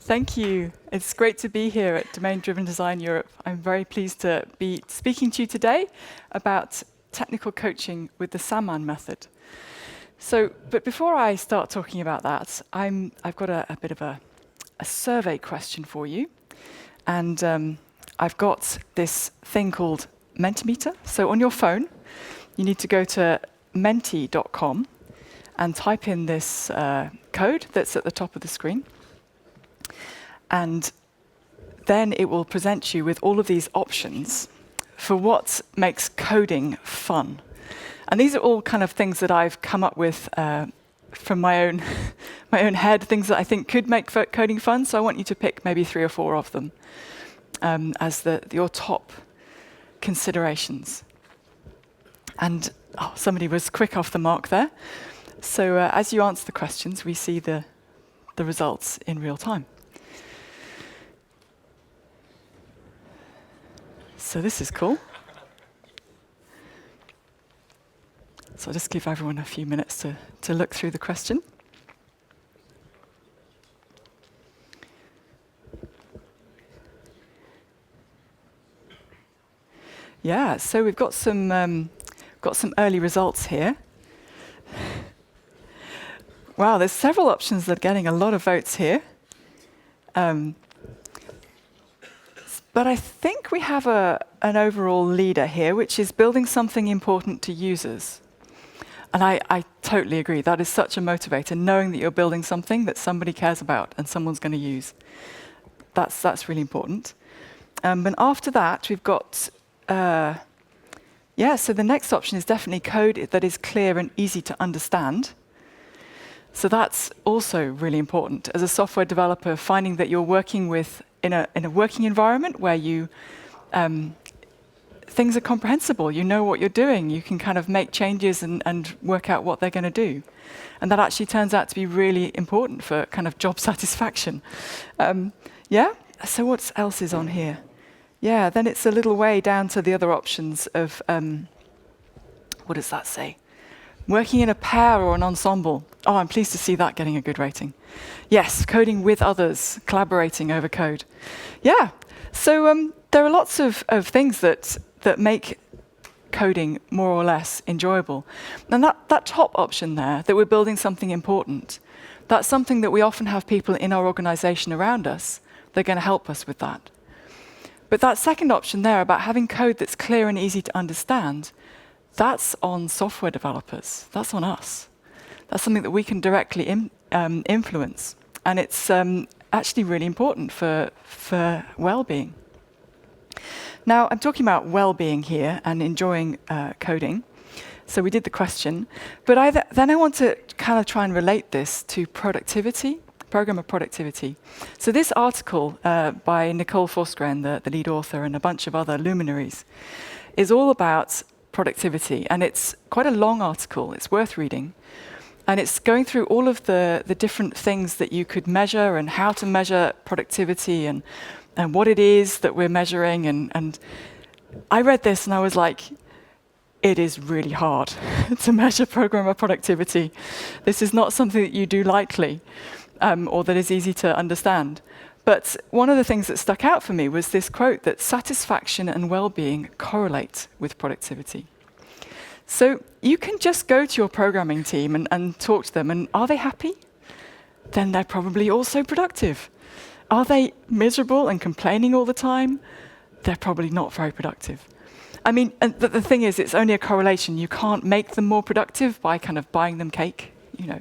Thank you. It's great to be here at Domain-Driven Design Europe. I'm very pleased to be speaking to you today about technical coaching with the Samman method. But before I start talking about that, I've got a bit of a survey question for you. And I've got this thing called Mentimeter. So on your phone, you need to go to menti.com and type in this code that's at the top of the screen. And then it will present you with all of these options for what makes coding fun. And these are all kind of things that I've come up with from my own head, things that I think could make coding fun. So I want you to pick maybe 3 or 4 of them as your top considerations. And somebody was quick off the mark there. So as you answer the questions, we see the results in real time. So this is cool. So I'll just give everyone a few minutes to look through the question. Yeah, so we've got some early results here. Wow, there's several options that are getting a lot of votes here. But I think we have an overall leader here, which is building something important to users. And I totally agree. That is such a motivator, knowing that you're building something that somebody cares about and someone's going to use. That's really important. And after that, we've got, so the next option is definitely code that is clear and easy to understand. So that's also really important. As a software developer, finding that you're working in a working environment where things are comprehensible, you know what you're doing, you can kind of make changes and work out what they're going to do. And that actually turns out to be really important for kind of job satisfaction. So what else is on here? Yeah, then it's a little way down to the other options of, what does that say? Working in a pair or an ensemble. Oh, I'm pleased to see that getting a good rating. Yes, coding with others, collaborating over code. Yeah, so there are lots of things that make coding more or less enjoyable. And that top option there, that we're building something important, that's something that we often have people in our organization around us that are going to help us with that. But that second option there about having code that's clear and easy to understand, that's on software developers. That's on us. That's something that we can directly influence. And it's actually really important for well-being. Now, I'm talking about well-being here and enjoying coding. So we did the question. But then I want to kind of try and relate this to productivity, programmer productivity. So this article by Nicole Forsgren, the lead author, and a bunch of other luminaries, is all about productivity. And it's quite a long article. It's worth reading. And it's going through all of the different things that you could measure and how to measure productivity and what it is that we're measuring. And I read this and I was like, it is really hard to measure programmer productivity. This is not something that you do lightly or that is easy to understand. But one of the things that stuck out for me was this quote that satisfaction and well-being correlate with productivity. So you can just go to your programming team and talk to them, and are they happy? Then they're probably also productive. Are they miserable and complaining all the time? They're probably not very productive. I mean, and the thing is, it's only a correlation. You can't make them more productive by kind of buying them cake. You know,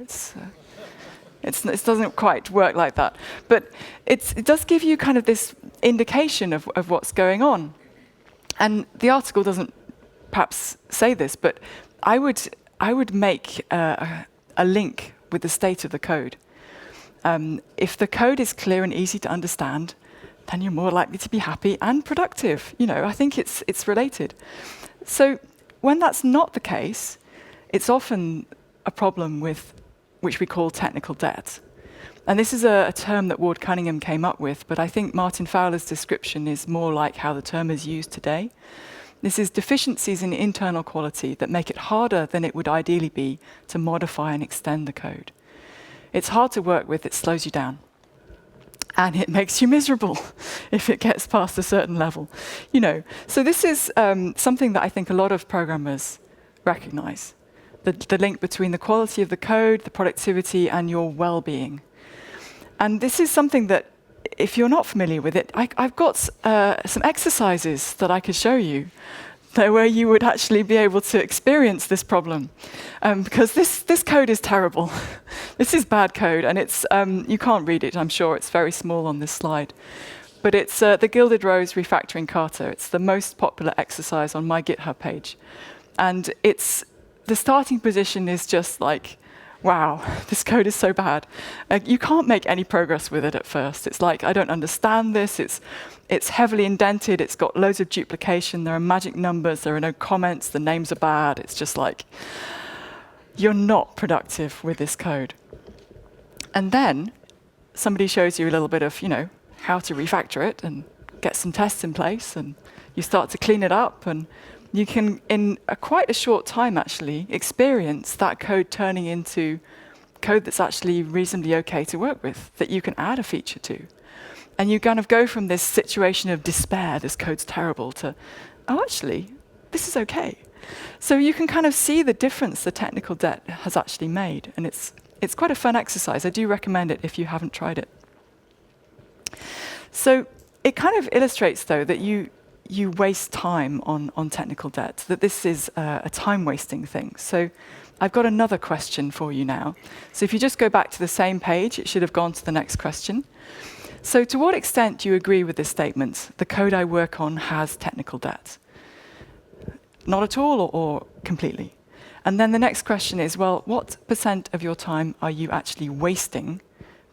it doesn't quite work like that. But it does give you kind of this indication of what's going on. And the article doesn't perhaps say this, but I would make a link with the state of the code. If the code is clear and easy to understand, then you're more likely to be happy and productive. You know, I think it's related. So when that's not the case, it's often a problem with which we call technical debt. And this is a term that Ward Cunningham came up with, but I think Martin Fowler's description is more like how the term is used today. This is deficiencies in internal quality that make it harder than it would ideally be to modify and extend the code. It's hard to work with, it slows you down. and it makes you miserable if it gets past a certain level. So this is something that I think a lot of programmers recognize, the link between the quality of the code, the productivity, and your well-being. And this is something that, if you're not familiar with it, I've got some exercises that I could show you where you would actually be able to experience this problem. Because this code is terrible. This is bad code, and it's you can't read it, I'm sure. It's very small on this slide. But it's the Gilded Rose Refactoring Kata. It's the most popular exercise on my GitHub page. And the starting position is just like, wow, this code is so bad. You can't make any progress with it at first. It's like, I don't understand this. It's heavily indented. It's got loads of duplication. There are magic numbers. There are no comments. The names are bad. It's just like, you're not productive with this code. And then somebody shows you a little bit of, how to refactor it and get some tests in place, and you start to clean it up, and you can, in quite a short time actually, experience that code turning into code that's actually reasonably okay to work with, that you can add a feature to. And you kind of go from this situation of despair, this code's terrible, to, oh, actually, this is okay. So you can kind of see the difference the technical debt has actually made. And it's quite a fun exercise. I do recommend it if you haven't tried it. So it kind of illustrates, though, that you waste time on technical debt, that this is a time-wasting thing. So I've got another question for you now. So if you just go back to the same page, it should have gone to the next question. So to what extent do you agree with this statement? The code I work on has technical debt. Not at all or completely? And then the next question is, well, what % of your time are you actually wasting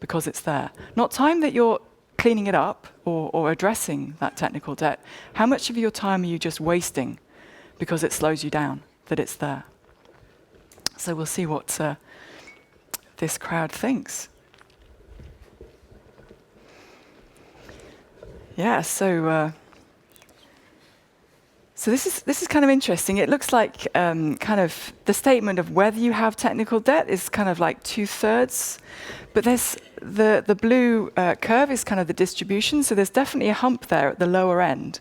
because it's there? Not time that you're cleaning it up or addressing that technical debt. How much of your time are you just wasting because it slows you down, that it's there? So we'll see what this crowd thinks. Yeah, so this is kind of interesting. It looks like kind of the statement of whether you have technical debt is kind of like 2/3, but there's the blue curve is kind of the distribution. So there's definitely a hump there at the lower end,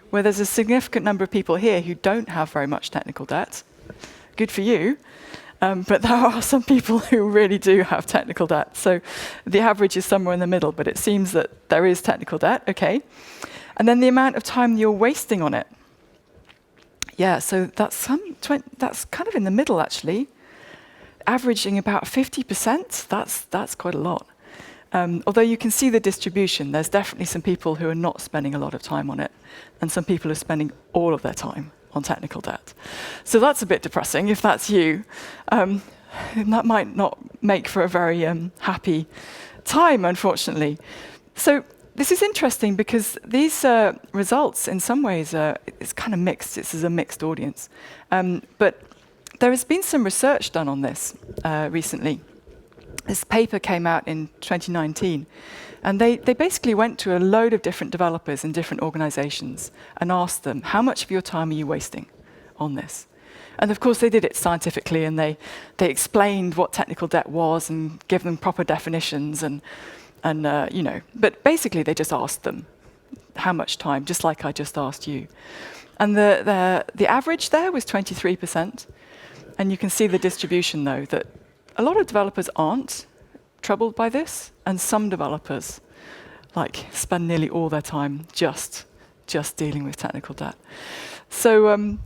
where there's a significant number of people here who don't have very much technical debt. Good for you. But there are some people who really do have technical debt. So the average is somewhere in the middle, but it seems that there is technical debt, okay. And then the amount of time you're wasting on it. Yeah, so that's kind of in the middle, actually. Averaging about 50%, that's quite a lot. Although you can see the distribution, there's definitely some people who are not spending a lot of time on it, and some people are spending all of their time on technical debt. So that's a bit depressing if that's you. And that might not make for a very happy time, unfortunately. So this is interesting because these results, in some ways, it's kind of mixed. This is a mixed audience. But there has been some research done on this recently. This paper came out in 2019. And they basically went to a load of different developers in different organizations and asked them, how much of your time are you wasting on this? And of course, they did it scientifically, and they explained what technical debt was and gave them proper definitions and but basically they just asked them how much time, just like I just asked you. And the average there was 23%. And you can see the distribution, though, that a lot of developers aren't troubled by this, and some developers spend nearly all their time just dealing with technical debt. So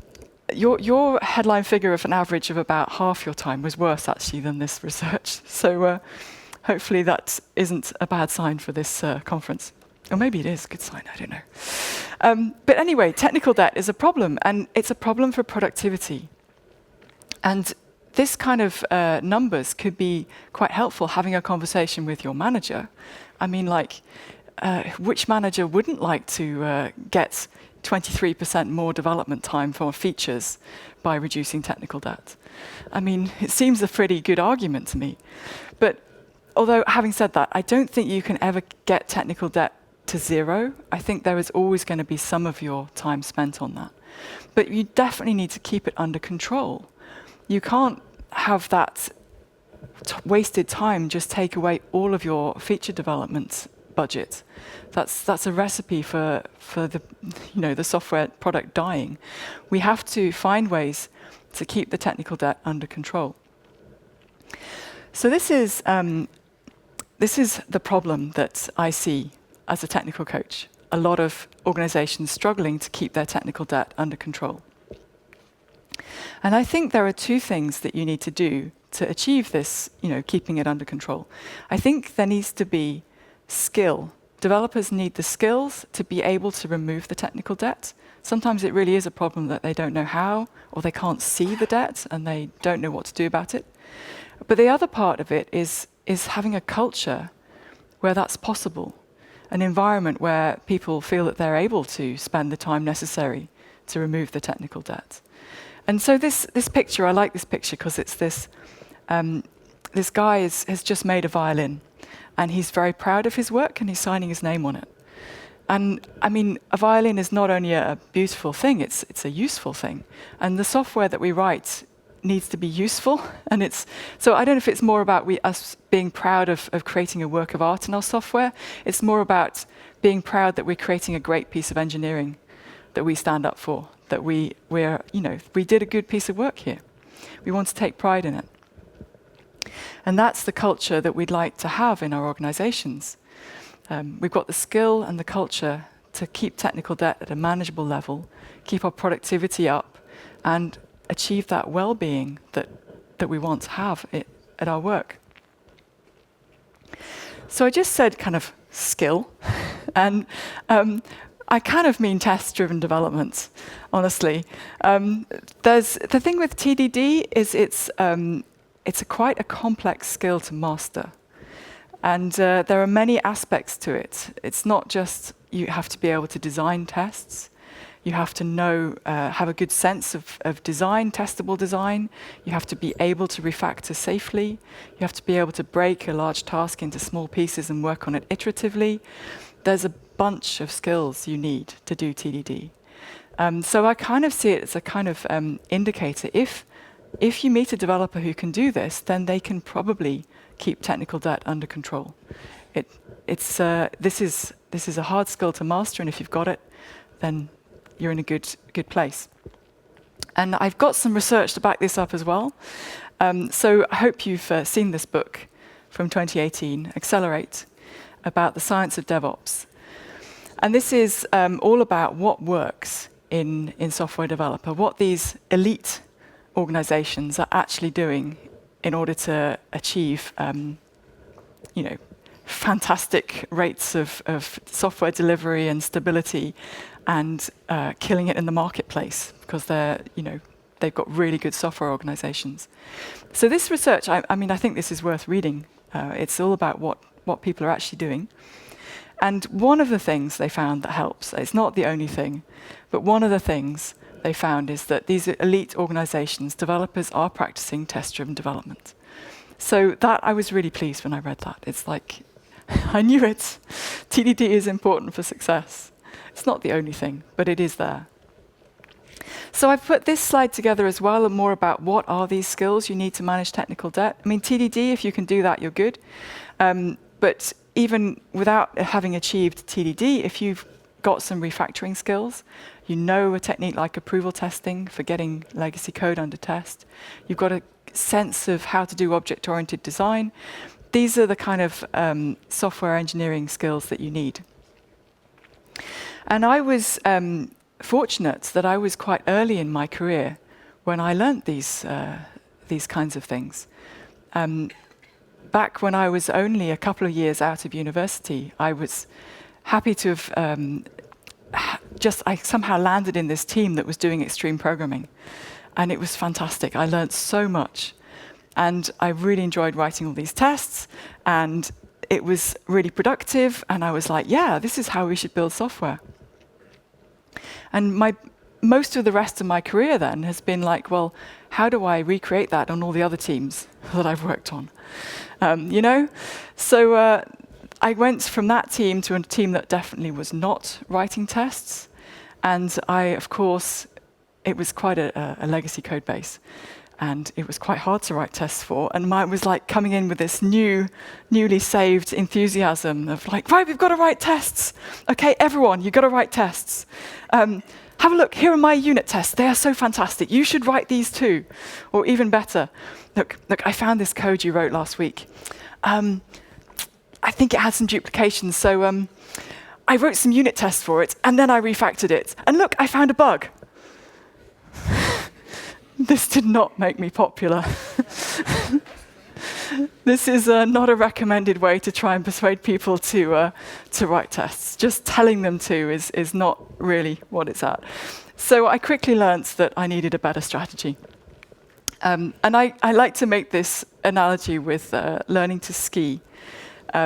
your headline figure of an average of about half your time was worse actually than this research. So hopefully that isn't a bad sign for this conference. Or maybe it is a good sign, I don't know. But anyway, technical debt is a problem, and it's a problem for productivity. And this kind of numbers could be quite helpful having a conversation with your manager. I mean, which manager wouldn't like to get 23% more development time for features by reducing technical debt? I mean, it seems a pretty good argument to me. But although, having said that, I don't think you can ever get technical debt to zero. I think there is always going to be some of your time spent on that. But you definitely need to keep it under control. You can't have that wasted time just take away all of your feature development budget. That's a recipe for the the software product dying. We have to find ways to keep the technical debt under control. So this is the problem that I see as a technical coach. A lot of organizations struggling to keep their technical debt under control. And I think there are two things that you need to do to achieve this, keeping it under control. I think there needs to be skill. Developers need the skills to be able to remove the technical debt. Sometimes it really is a problem that they don't know how, or they can't see the debt and they don't know what to do about it. But the other part of it is having a culture where that's possible, an environment where people feel that they're able to spend the time necessary to remove the technical debt. And so this picture, I like this picture because it's this guy has just made a violin, and he's very proud of his work, and he's signing his name on it. And I mean, a violin is not only a beautiful thing, it's a useful thing. And the software that we write needs to be useful. And so I don't know if it's more about us being proud of creating a work of art in our software. It's more about being proud that we're creating a great piece of engineering that we stand up for, that we did a good piece of work here. We want to take pride in it. And that's the culture that we'd like to have in our organizations. We've got the skill and the culture to keep technical debt at a manageable level, keep our productivity up, and achieve that well-being that we want to have at our work. So I just said kind of skill, and I kind of mean test-driven development, honestly. The thing with TDD is it's quite a complex skill to master. And there are many aspects to it. It's not just you have to be able to design tests. You have to have a good sense of design, testable design. You have to be able to refactor safely. You have to be able to break a large task into small pieces and work on it iteratively. There's a bunch of skills you need to do TDD. So I kind of see it as a kind of indicator. If you meet a developer who can do this, then they can probably keep technical debt under control. This is a hard skill to master, and if you've got it, then you're in a good place. And I've got some research to back this up as well. So I hope you've seen this book from 2018, Accelerate, about the science of DevOps. And this is all about what works in software developer, what these elite organizations are actually doing in order to achieve fantastic rates of software delivery and stability, and killing it in the marketplace because they've got really good software organizations. So this research, I think this is worth reading. It's all about what people are actually doing. And one of the things they found that helps, it's not the only thing, but one of the things they found is that these elite organizations, developers are practicing test-driven development. So that, I was really pleased when I read that. It's like, I knew it. TDD is important for success. It's not the only thing, but it is there. So I've put this slide together as well, and more about what are these skills you need to manage technical debt. I mean, TDD, if you can do that, you're good. But even without having achieved TDD, if you've got some refactoring skills, you know a technique like approval testing for getting legacy code under test, you've got a sense of how to do object-oriented design, these are the kind of software engineering skills that you need. And I was fortunate that I was quite early in my career when I learned these kinds of things. Back when I was only a couple of years out of university, I was happy to have I somehow landed in this team that was doing extreme programming. And it was fantastic. I learned so much. And I really enjoyed writing all these tests. And it was really productive. And I was like, yeah, this is how we should build software. And most of the rest of my career then has been like, well, how do I recreate that on all the other teams that I've worked on? So I went from that team to a team that definitely was not writing tests. And of course, it was quite a legacy code base. and it was quite hard to write tests for. And mine was like coming in with this newly saved enthusiasm of like, right, we've got to write tests. Okay, everyone, you've got to write tests. Have a look, here are my unit tests. They are so fantastic. You should write these too. Or even better, look, I found this code you wrote last week. I think it had some duplications, so I wrote some unit tests for it, and then I refactored it. And look, I found a bug. This did not make me popular. This is not a recommended way to try and persuade people to write tests. Just telling them to is not really what it's at. So I quickly learned that I needed a better strategy. And I like to make this analogy with learning to ski,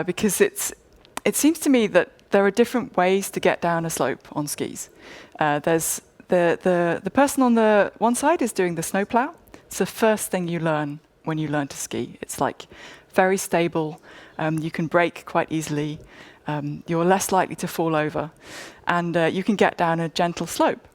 because it seems to me that there are different ways to get down a slope on skis. There's the person on the one side is doing the snowplow. It's the first thing you learn when you learn to ski. It's like very stable. You can brake quite easily. You're less likely to fall over, and you can get down a gentle slope.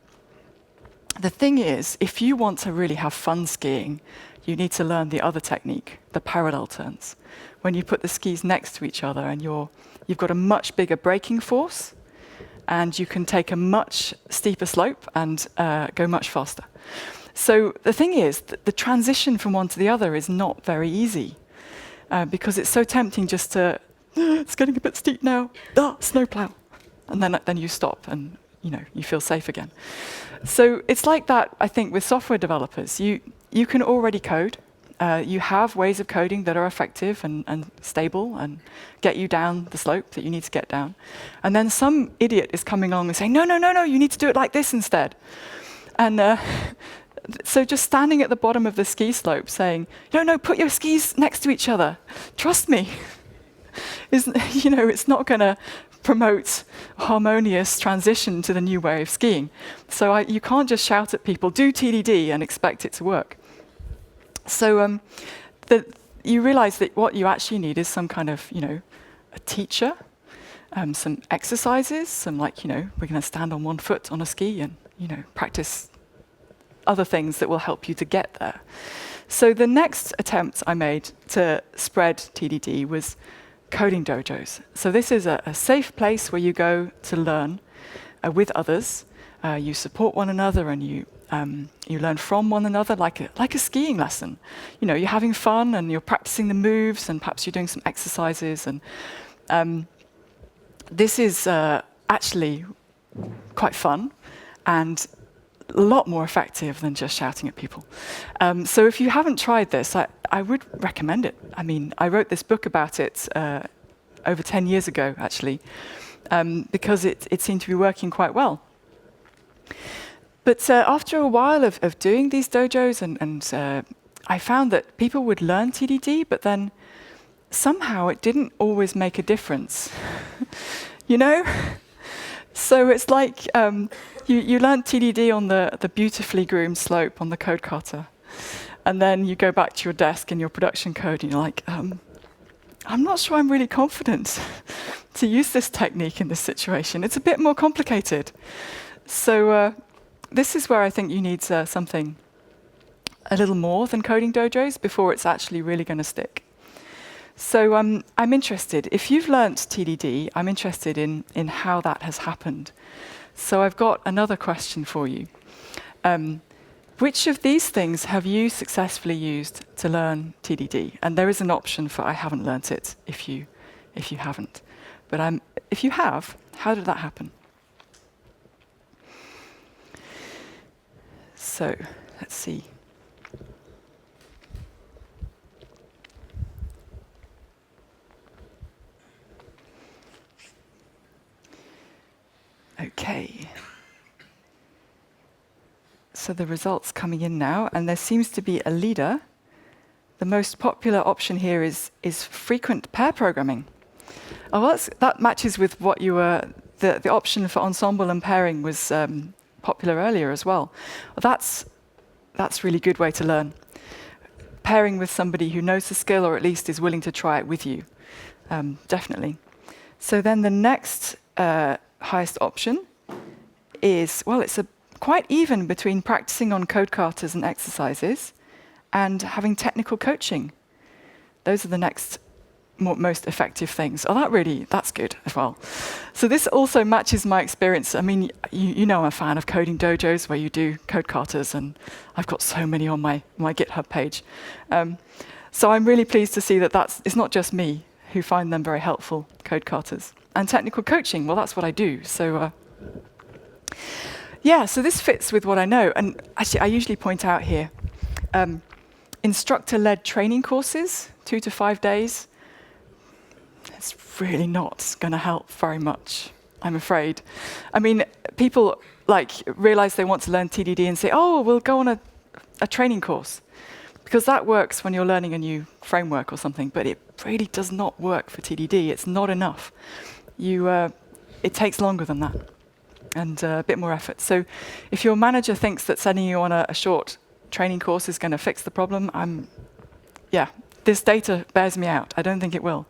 The thing is, if you want to really have fun skiing, you need to learn the other technique, the parallel turns. When you put the skis next to each other and you've got a much bigger braking force, and you can take a much steeper slope and go much faster. So the thing is, the transition from one to the other is not very easy, because it's so tempting just to, it's getting a bit steep now, snowplow. And then you stop and you feel safe again. So it's like that, I think, with software developers. You can already code. You have ways of coding that are effective and stable and get you down the slope that you need to get down. And then some idiot is coming along and saying, no, you need to do it like this instead. And so just standing at the bottom of the ski slope saying, no, put your skis next to each other. Trust me. It's not going to promote harmonious transition to the new way of skiing. So you can't just shout at people, do TDD and expect it to work. So you realize that what you actually need is some kind of, a teacher, some exercises, some we're going to stand on one foot on a ski and, practice other things that will help you to get there. So the next attempt I made to spread TDD was coding dojos. So this is a safe place where you go to learn with others. You support one another and you learn from one another like a skiing lesson. You're having fun and you're practicing the moves and perhaps you're doing some exercises. And this is actually quite fun and a lot more effective than just shouting at people. So if you haven't tried this, I would recommend it. I mean, I wrote this book about it over 10 years ago, actually, because it seemed to be working quite well. But after a while of doing these dojos, and I found that people would learn TDD, but then somehow it didn't always make a difference. So it's like you learn TDD on the beautifully groomed slope on the code kata, and then you go back to your desk in your production code and you're like, I'm not sure I'm really confident to use this technique in this situation. It's a bit more complicated. So this is where I think you need something a little more than coding dojos before it's actually really going to stick. So I'm interested, if you've learnt TDD, I'm interested in how that has happened. So I've got another question for you. Which of these things have you successfully used to learn TDD? And there is an option for I haven't learnt it if you haven't. But if you have, how did that happen? So let's see. Okay. So the results coming in now, and there seems to be a leader. The most popular option here is frequent pair programming. Oh, well, that matches with what you were. The option for ensemble and pairing was popular earlier as well. Well, that's really good way to learn. Pairing with somebody who knows the skill or at least is willing to try it with you, definitely. So then the next highest option is, well, it's quite even between practicing on code katas and exercises and having technical coaching. Those are the next most effective things. Oh, that's good as well. So this also matches my experience. I mean, you know I'm a fan of coding dojos where you do code katas, and I've got so many on my GitHub page. So I'm really pleased to see that it's not just me who find them very helpful, code katas. And technical coaching, well, that's what I do. So yeah, so this fits with what I know. And actually, I usually point out here, instructor-led training courses, 2 to 5 days, it's really not going to help very much, I'm afraid. I mean, people realize they want to learn TDD and say, oh, we'll go on a training course. Because that works when you're learning a new framework or something, but it really does not work for TDD. It's not enough. It takes longer than that and a bit more effort. So if your manager thinks that sending you on a short training course is going to fix the problem, this data bears me out. I don't think it will.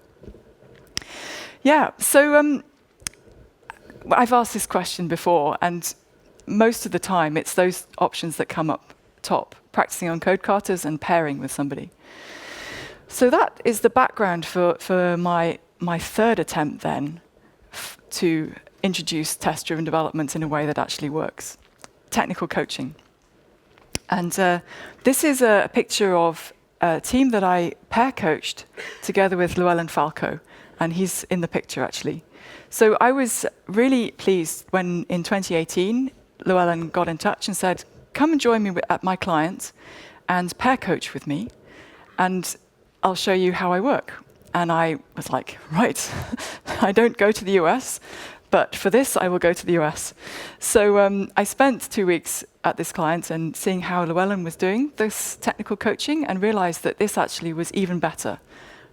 Yeah, so I've asked this question before, and most of the time it's those options that come up top, practicing on code katas and pairing with somebody. So that is the background for my third attempt then to introduce test-driven development in a way that actually works. Technical coaching. And this is a picture of a team that I pair coached together with Llewellyn Falco, and he's in the picture actually. So I was really pleased when in 2018 Llewellyn got in touch and said, come and join me at my client and pair coach with me, and I'll show you how I work. And I was like, right, I don't go to the US, but for this I will go to the US. So I spent 2 weeks at this client and seeing how Llewellyn was doing this technical coaching, and realized that this actually was even better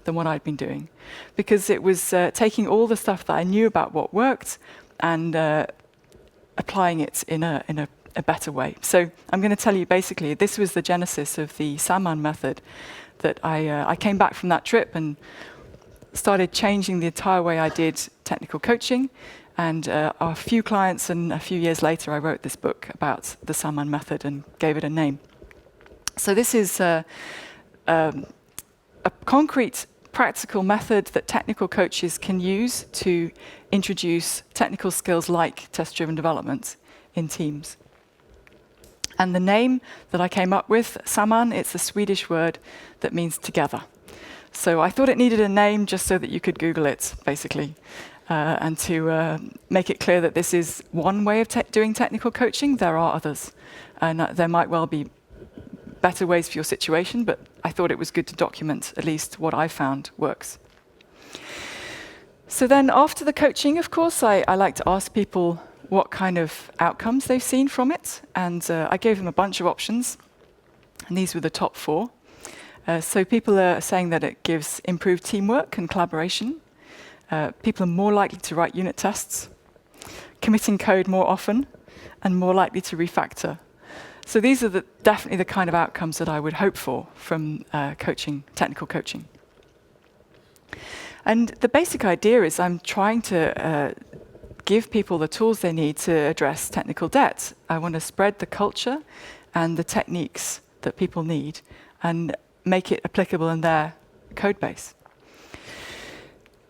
than what I'd been doing, because it was taking all the stuff that I knew about what worked and applying it in a better way. So I'm going to tell you basically, this was the genesis of the Samman method, that I came back from that trip and started changing the entire way I did technical coaching. And a few clients, and a few years later, I wrote this book about the Samman method and gave it a name. So this is a concrete, practical method that technical coaches can use to introduce technical skills like test-driven development in teams. And the name that I came up with, Samman, it's a Swedish word that means together. So I thought it needed a name just so that you could Google it, basically, and to make it clear that this is one way of doing technical coaching. There are others, and there might well be better ways for your situation, but I thought it was good to document at least what I found works. So then after the coaching, of course, I like to ask people what kind of outcomes they've seen from it, and I gave them a bunch of options, and these were the top 4. So people are saying that it gives improved teamwork and collaboration. People are more likely to write unit tests, committing code more often, and more likely to refactor. So these are definitely the kind of outcomes that I would hope for from technical coaching. And the basic idea is I'm trying to give people the tools they need to address technical debt. I want to spread the culture and the techniques that people need and make it applicable in their code base.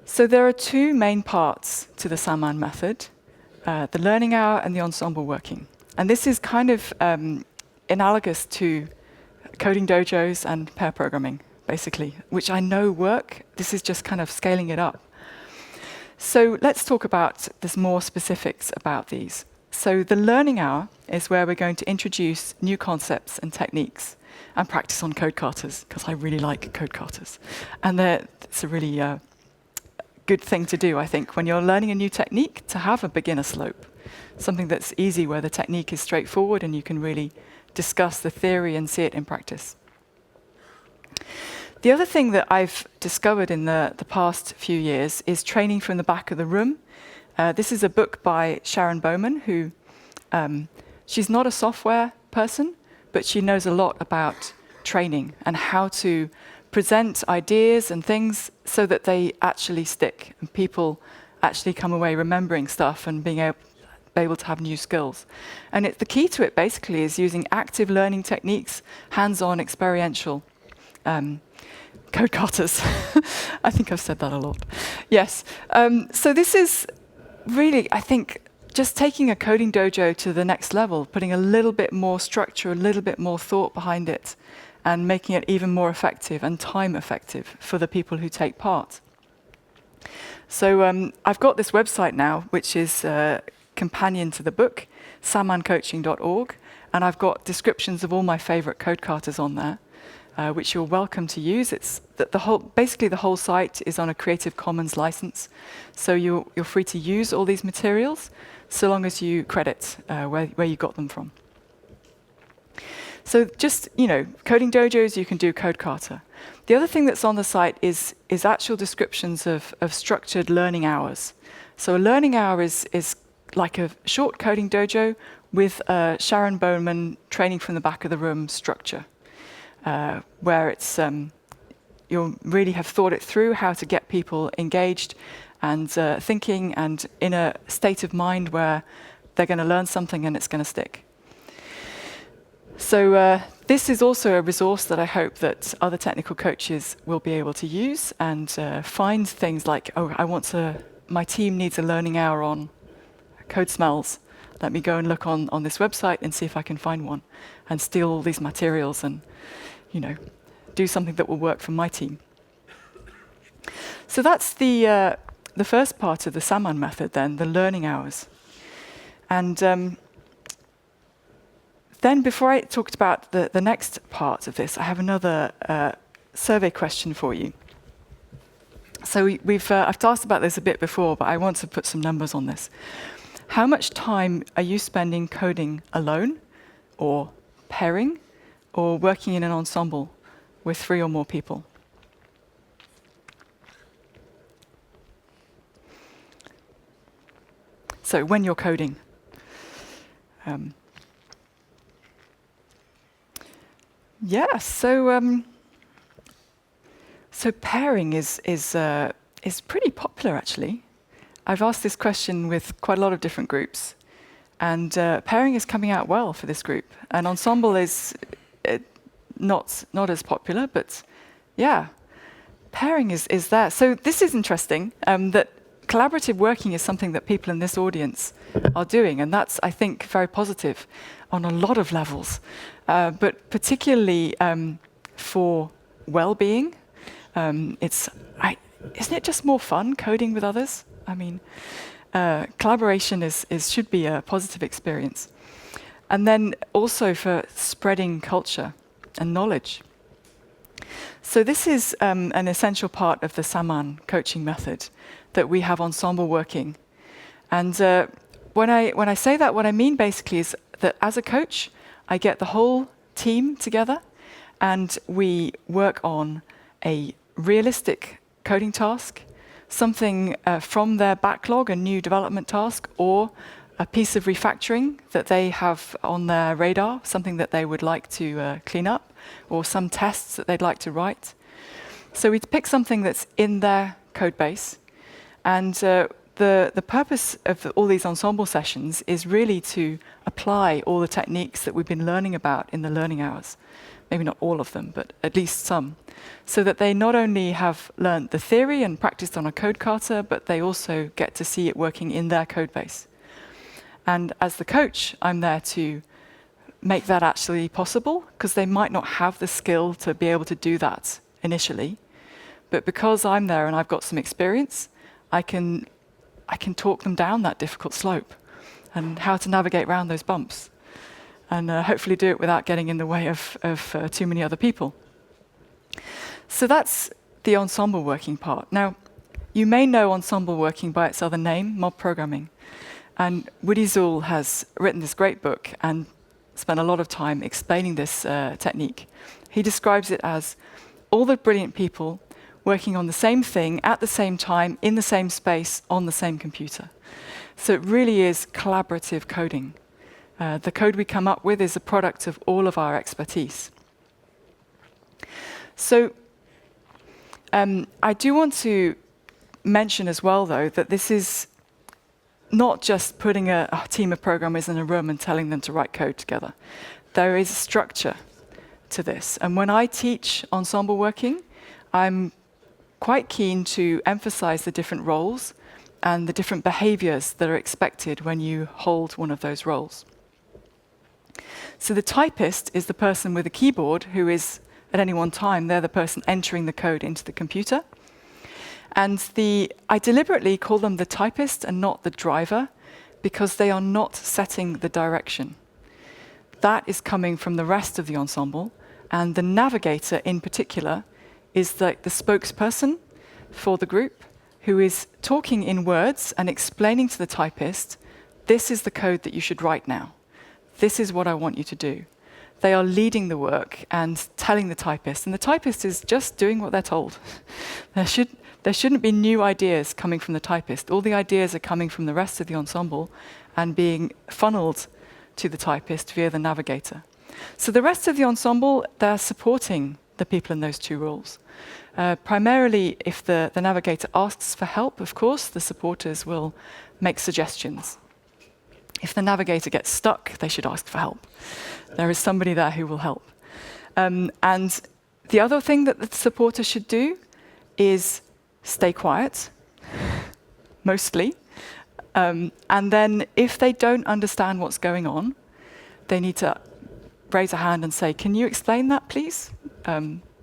So there are 2 main parts to the Samman method, the learning hour and the ensemble working. And this is kind of analogous to coding dojos and pair programming, basically, which I know work. This is just kind of scaling it up. So let's talk about this more specifics about these. So the learning hour is where we're going to introduce new concepts and techniques and practice on code katas, because I really like code katas. And it's a really good thing to do, I think, when you're learning a new technique, to have a beginner slope, something that's easy, where the technique is straightforward and you can really discuss the theory and see it in practice. The other thing that I've discovered in the past few years is training from the back of the room. This is a book by Sharon Bowman, who she's not a software person, but she knows a lot about training and how to present ideas and things so that they actually stick and people actually come away remembering stuff and being able be able to have new skills. And the key to it basically is using active learning techniques, hands-on, experiential code carters. I think I've said that a lot. Yes. So this is really, I think, just taking a coding dojo to the next level, putting a little bit more structure, a little bit more thought behind it, and making it even more effective and time effective for the people who take part. So I've got this website now, which is a companion to the book, sammancoaching.org, and I've got descriptions of all my favorite code carters on there, which you're welcome to use. It's basically the whole site is on a Creative Commons license, so you're free to use all these materials, so long as you credit where you got them from. So just, coding dojos, you can do Code Carter. The other thing that's on the site is actual descriptions of structured learning hours. So a learning hour is like a short coding dojo with Sharon Bowman training from the back of the room structure, where it's you'll really have thought it through how to get people engaged and thinking and in a state of mind where they're going to learn something and it's going to stick. So this is also a resource that I hope that other technical coaches will be able to use and find things like, my team needs a learning hour on code smells. Let me go and look on this website and see if I can find one and steal all these materials and, do something that will work for my team. So that's the first part of the Samman method then, the learning hours. And then before I talked about the next part of this, I have another survey question for you. So I've asked about this a bit before, but I want to put some numbers on this. How much time are you spending coding alone, or pairing, or working in an ensemble with 3 or more people? So when you're coding. So pairing is pretty popular, actually. I've asked this question with quite a lot of different groups, and pairing is coming out well for this group. And ensemble is not as popular, but yeah, pairing is there. So this is interesting, that collaborative working is something that people in this audience are doing, and that's, I think, very positive on a lot of levels, but particularly for well-being. Isn't it just more fun coding with others? I mean, collaboration should be a positive experience. And then also for spreading culture and knowledge. So this is an essential part of the Samman coaching method that we have Ensemble Working. And when I say that, what I mean basically is that as a coach, I get the whole team together and we work on a realistic coding task, something from their backlog, a new development task, or a piece of refactoring that they have on their radar, something that they would like to clean up, or some tests that they'd like to write. So we pick something that's in their code base, and the purpose of all these ensemble sessions is really to apply all the techniques that we've been learning about in the learning hours. Maybe not all of them, but at least some, so that they not only have learned the theory and practiced on a code carter, but they also get to see it working in their code base. And as the coach, I'm there to make that actually possible, because they might not have the skill to be able to do that initially. But because I'm there and I've got some experience, I can talk them down that difficult slope and how to navigate around those bumps. And hopefully do it without getting in the way of too many other people. So that's the ensemble working part. Now, you may know ensemble working by its other name, mob programming. And Woody Zuhl has written this great book and spent a lot of time explaining this technique. He describes it as all the brilliant people working on the same thing at the same time, in the same space, on the same computer. So it really is collaborative coding. The code we come up with is a product of all of our expertise. So I do want to mention as well, though, that this is not just putting a team of programmers in a room and telling them to write code together. There is a structure to this. And when I teach Ensemble Working, I'm quite keen to emphasize the different roles and the different behaviors that are expected when you hold one of those roles. So the typist is the person with a keyboard who is, at any one time, they're the person entering the code into the computer. And I deliberately call them the typist and not the driver, because they are not setting the direction. That is coming from the rest of the ensemble, and the navigator in particular is like the spokesperson for the group, who is talking in words and explaining to the typist, this is the code that you should write now. This is what I want you to do. They are leading the work and telling the typist, and the typist is just doing what they're told. There shouldn't be new ideas coming from the typist. All the ideas are coming from the rest of the ensemble and being funneled to the typist via the navigator. So the rest of the ensemble, they're supporting the people in those two roles. Primarily, if the navigator asks for help, of course, the supporters will make suggestions. If the navigator gets stuck, they should ask for help. There is somebody there who will help. And the other thing that the supporter should do is stay quiet, mostly. And then if they don't understand what's going on, they need to raise a hand and say, can you explain that, please?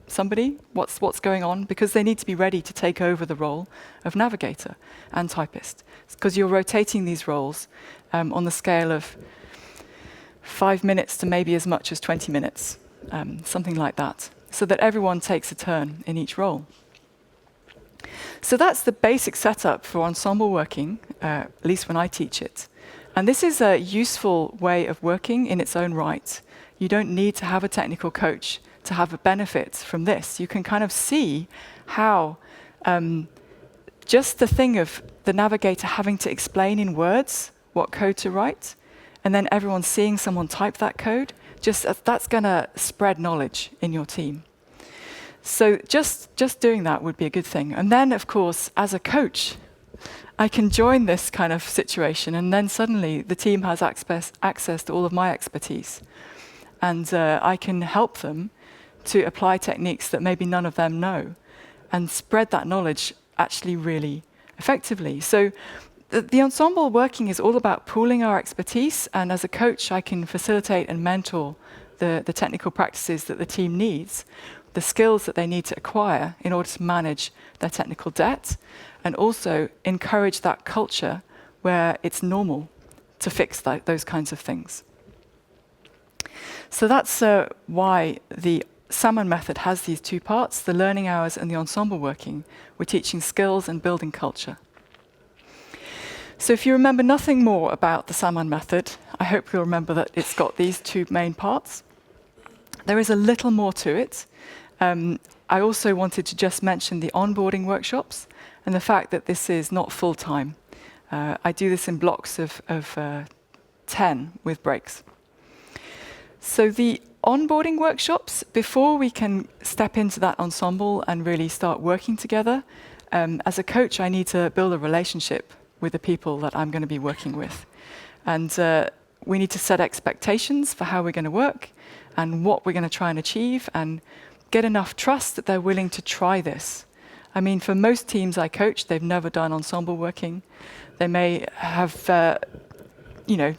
Somebody, what's going on? Because they need to be ready to take over the role of navigator and typist. Because you're rotating these roles on the scale of 5 minutes to maybe as much as 20 minutes, something like that, so that everyone takes a turn in each role. So that's the basic setup for Ensemble Working, at least when I teach it. And this is a useful way of working in its own right. You don't need to have a technical coach to have a benefit from this. You can kind of see how just the thing of the navigator having to explain in words what code to write, and then everyone seeing someone type that code, that's going to spread knowledge in your team. So just doing that would be a good thing. And then, of course, as a coach, I can join this kind of situation, and then suddenly the team has access to all of my expertise. And I can help them to apply techniques that maybe none of them know, and spread that knowledge actually really effectively. So the Ensemble Working is all about pooling our expertise, and as a coach, I can facilitate and mentor the technical practices that the team needs, the skills that they need to acquire in order to manage their technical debt, and also encourage that culture where it's normal to fix those kinds of things. So that's why the Samman method has these two parts, the learning hours and the Ensemble Working. We're teaching skills and building culture. So if you remember nothing more about the Samman method, I hope you'll remember that it's got these two main parts. There is a little more to it. I also wanted to just mention the onboarding workshops and the fact that this is not full-time. I do this in blocks of 10 with breaks. So the onboarding workshops, before we can step into that ensemble and really start working together, as a coach, I need to build a relationship with the people that I'm going to be working with. And we need to set expectations for how we're going to work and what we're going to try and achieve, and get enough trust that they're willing to try this. I mean, for most teams I coach, they've never done ensemble working. They may have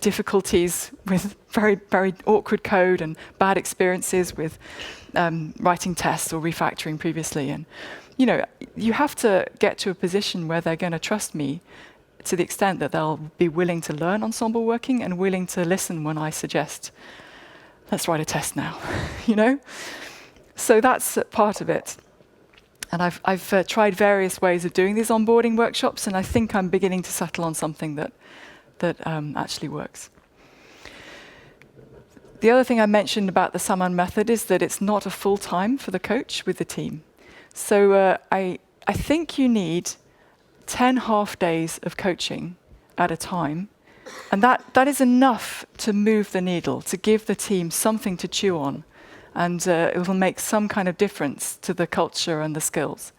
difficulties with very, very awkward code and bad experiences with writing tests or refactoring previously. And you have to get to a position where they're going to trust me to the extent that they'll be willing to learn ensemble working and willing to listen when I suggest, let's write a test now, So that's part of it. And I've tried various ways of doing these onboarding workshops, and I think I'm beginning to settle on something that actually works. The other thing I mentioned about the Samman method is that it's not a full time for the coach with the team. So I think you need 10 half days of coaching at a time, and that is enough to move the needle, to give the team something to chew on, and it will make some kind of difference to the culture and the skills.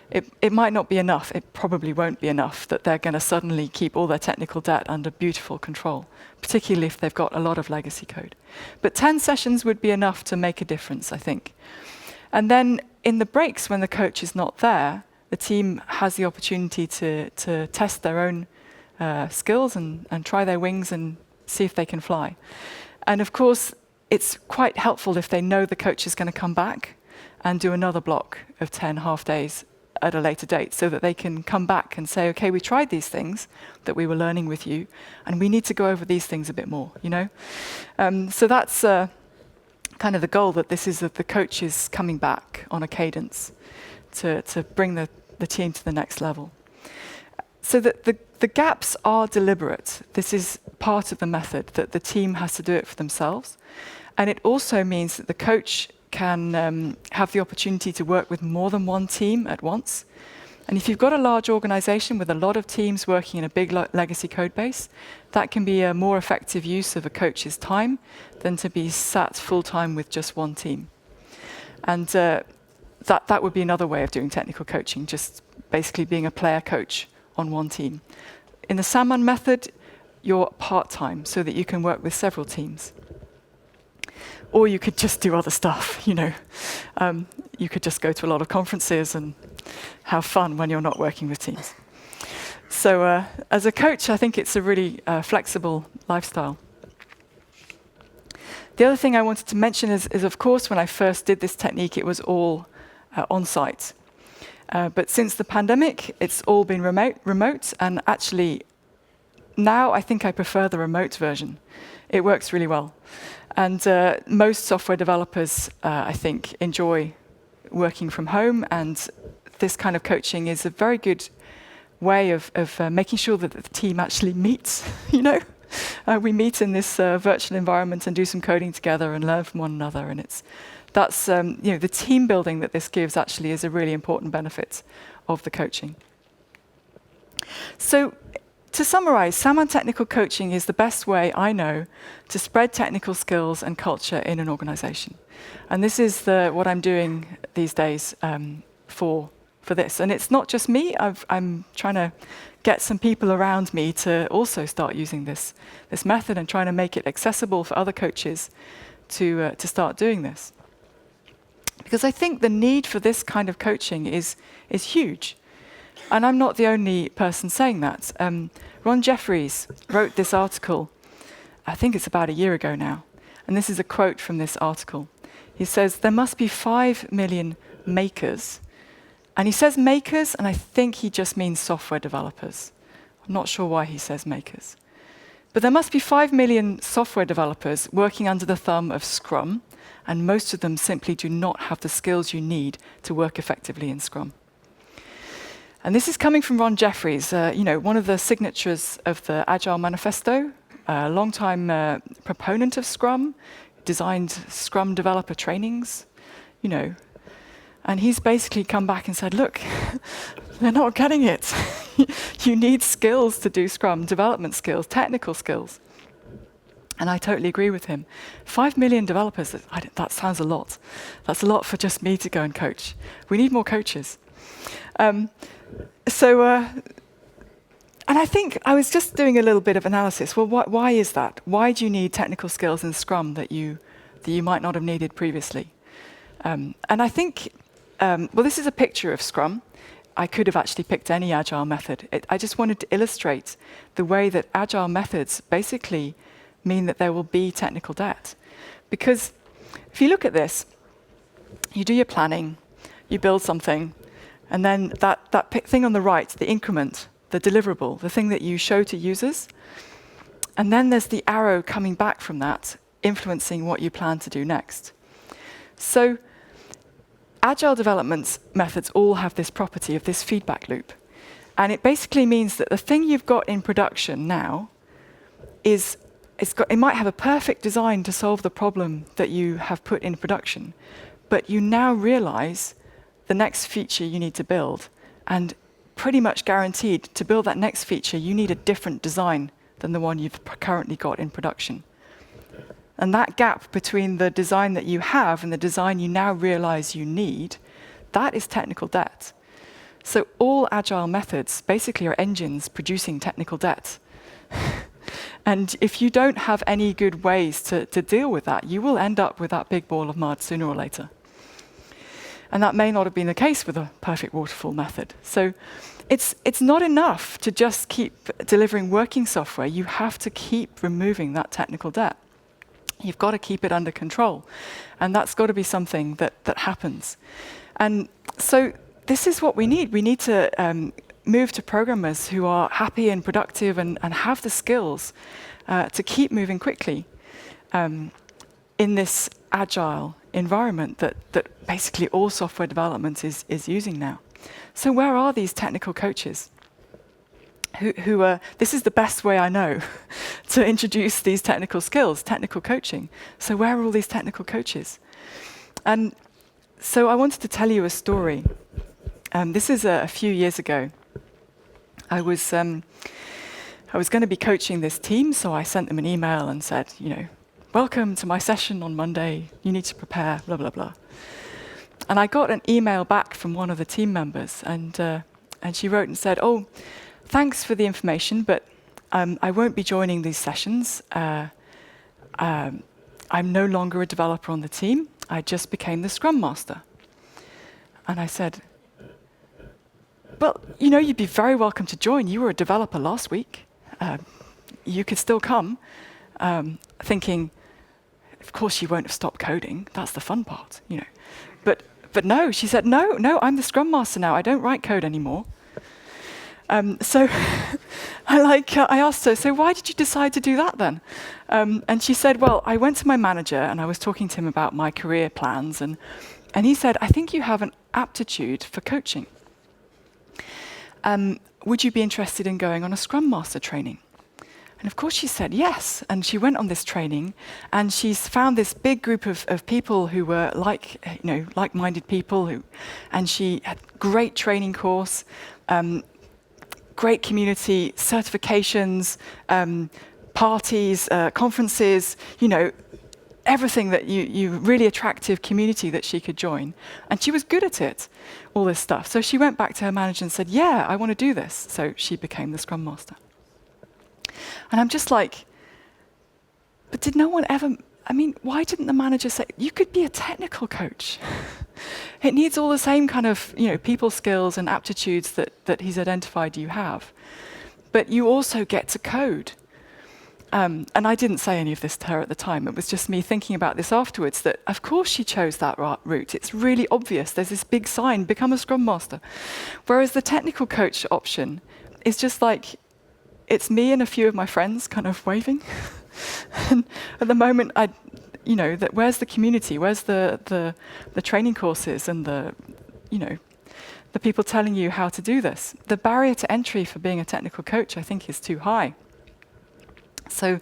it might not be enough, it probably won't be enough that they're going to suddenly keep all their technical debt under beautiful control, particularly if they've got a lot of legacy code. But 10 sessions would be enough to make a difference, I think. And then in the breaks, when the coach is not there, the team has the opportunity to test their own skills and try their wings and see if they can fly. And of course, it's quite helpful if they know the coach is going to come back and do another block of 10 half days at a later date, so that they can come back and say, okay, we tried these things that we were learning with you, and we need to go over these things a bit more, you know? So that's kind of the goal, that this is that the coach is coming back on a cadence to bring the team to the next level. So that the gaps are deliberate. This is part of the method, that the team has to do it for themselves. And it also means that the coach can have the opportunity to work with more than one team at once. And if you've got a large organization with a lot of teams working in a big legacy code base, that can be a more effective use of a coach's time than to be sat full-time with just one team. And that would be another way of doing technical coaching, just basically being a player coach on one team. In the Samman method, you're part-time so that you can work with several teams. Or you could just do other stuff, you know. You could just go to a lot of conferences and have fun when you're not working with teams. So as a coach, I think it's a really flexible lifestyle. The other thing I wanted to mention is of course, when I first did this technique, it was all on-site. But since the pandemic, it's all been remote, and actually, now I think I prefer the remote version. It works really well. And most software developers, I think, enjoy working from home, and this kind of coaching is a very good way of making sure that the team actually meets, you know? We meet in this virtual environment and do some coding together and learn from one another, and that's you know, the team building that this gives actually is a really important benefit of the coaching. So, to summarize, Samman technical coaching is the best way I know to spread technical skills and culture in an organization. And this is what I'm doing these days for this. And it's not just me. I'm trying to get some people around me to also start using this method and trying to make it accessible for other coaches to start doing this. Because I think the need for this kind of coaching is huge. And I'm not the only person saying that. Ron Jeffries wrote this article, I think it's about a year ago now, and this is a quote from this article. He says, there must be 5 million makers. And he says makers, and I think he just means software developers. I'm not sure why he says makers. But there must be 5 million software developers working under the thumb of Scrum, and most of them simply do not have the skills you need to work effectively in Scrum. And this is coming from Ron Jeffries, you know, one of the signatures of the Agile Manifesto, a long-time proponent of Scrum, designed Scrum developer trainings, you know. And he's basically come back and said, look, they're not getting it. You need skills to do Scrum, development skills, technical skills. And I totally agree with him. 5 million developers, that sounds a lot. That's a lot for just me to go and coach. We need more coaches. And I think I was just doing a little bit of analysis. Well, why is that? Why do you need technical skills in Scrum that you might not have needed previously? And I think, well, this is a picture of Scrum. I could have actually picked any Agile method. I just wanted to illustrate the way that Agile methods basically mean that there will be technical debt. Because if you look at this, you do your planning, you build something, and then that thing on the right, the increment, the deliverable, the thing that you show to users, and then there's the arrow coming back from that, influencing what you plan to do next. So Agile development methods all have this property of this feedback loop. And it basically means that the thing you've got in production now it might have a perfect design to solve the problem that you have put in production, but you now realize the next feature you need to build, and pretty much guaranteed to build that next feature, you need a different design than the one you've currently got in production. And that gap between the design that you have and the design you now realize you need, that is technical debt. So all agile methods basically are engines producing technical debt. And if you don't have any good ways to deal with that, you will end up with that big ball of mud sooner or later. And that may not have been the case with a perfect waterfall method. So it's not enough to just keep delivering working software. You have to keep removing that technical debt. You've got to keep it under control. And that's got to be something that happens. And so this is what we need. We need to move to programmers who are happy and productive and have the skills to keep moving quickly in this agile environment that basically all software development is using now. So where are these technical coaches? Who are, this is the best way I know to introduce these technical skills, technical coaching. So where are all these technical coaches? And so I wanted to tell you a story. This is a few years ago. I was going to be coaching this team, so I sent them an email and said, welcome to my session on Monday. You need to prepare, blah, blah, blah. And I got an email back from one of the team members, and she wrote and said, oh, thanks for the information, but I won't be joining these sessions. I'm no longer a developer on the team. I just became the Scrum Master. And I said, well, you'd be very welcome to join. You were a developer last week. You could still come, thinking, of course you won't have stopped coding. That's the fun part, But no, she said, no, I'm the Scrum Master now. I don't write code anymore. So I asked her, so why did you decide to do that then? And she said, well, I went to my manager and I was talking to him about my career plans. And he said, I think you have an aptitude for coaching. Would you be interested in going on a Scrum Master training? And of course she said yes. And she went on this training and she's found this big group of people who were like-minded people and she had great training course, great community, certifications, parties, conferences, everything that you really attractive community that she could join. And she was good at it, all this stuff. So she went back to her manager and said, yeah, I want to do this. So she became the Scrum Master. And I'm just like, but did no one ever, why didn't the manager say, you could be a technical coach? It needs all the same kind of, people skills and aptitudes that he's identified you have. But you also get to code. And I didn't say any of this to her at the time. It was just me thinking about this afterwards, that of course she chose that route. It's really obvious. There's this big sign, become a Scrum Master. Whereas the technical coach option is just like, it's me and a few of my friends kind of waving. And at the moment, where's the community? Where's the training courses and the people telling you how to do this? The barrier to entry for being a technical coach, I think, is too high. So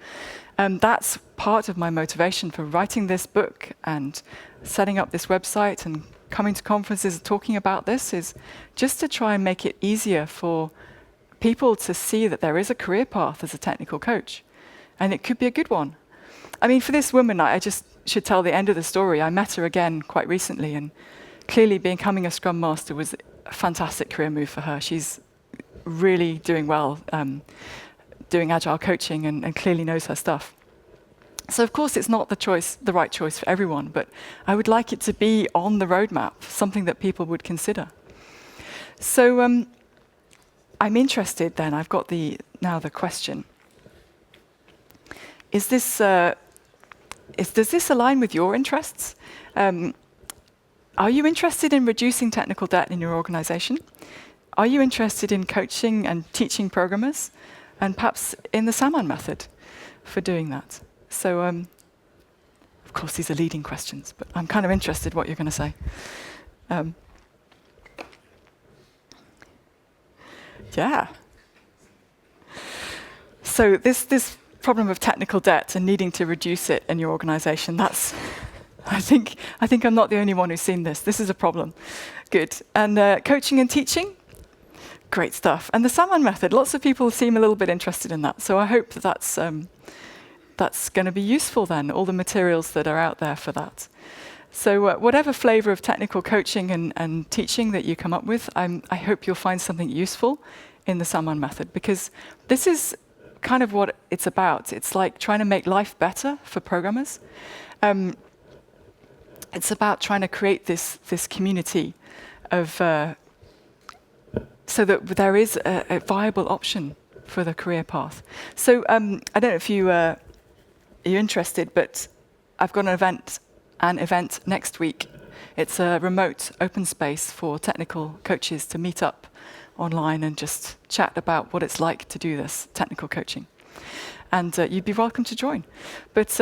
that's part of my motivation for writing this book and setting up this website and coming to conferences and talking about this, is just to try and make it easier for people to see that there is a career path as a technical coach. And it could be a good one. For this woman, I just should tell the end of the story. I met her again quite recently, and clearly becoming a Scrum Master was a fantastic career move for her. She's really doing well, doing agile coaching, and clearly knows her stuff. So of course it's not the right choice for everyone, but I would like it to be on the roadmap, something that people would consider. So I'm interested then, I've got now the question. Does this align with your interests? Are you interested in reducing technical debt in your organization? Are you interested in coaching and teaching programmers? And perhaps in the Samman method for doing that? So, of course, these are leading questions, but I'm kind of interested what you're going to say. Yeah. So this problem of technical debt and needing to reduce it in your organization, that's, I think I'm not the only one who's seen this. This is a problem. Good. And coaching and teaching? Great stuff. And the Samman method, lots of people seem a little bit interested in that. So I hope that's going to be useful then, all the materials that are out there for that. So whatever flavor of technical coaching and teaching that you come up with, I hope you'll find something useful in the Samman method, because this is kind of what it's about. It's like trying to make life better for programmers. It's about trying to create this community of so that there is a viable option for the career path. So I don't know if you're interested, but I've got an event next week. It's a remote open space for technical coaches to meet up online and just chat about what it's like to do this technical coaching. And you'd be welcome to join. But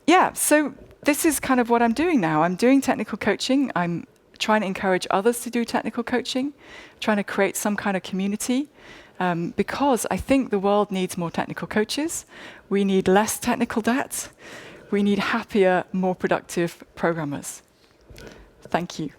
yeah, so this is kind of what I'm doing now. I'm doing technical coaching. I'm trying to encourage others to do technical coaching, trying to create some kind of community, because I think the world needs more technical coaches. We need less technical debt. We need happier, more productive programmers. Thank you.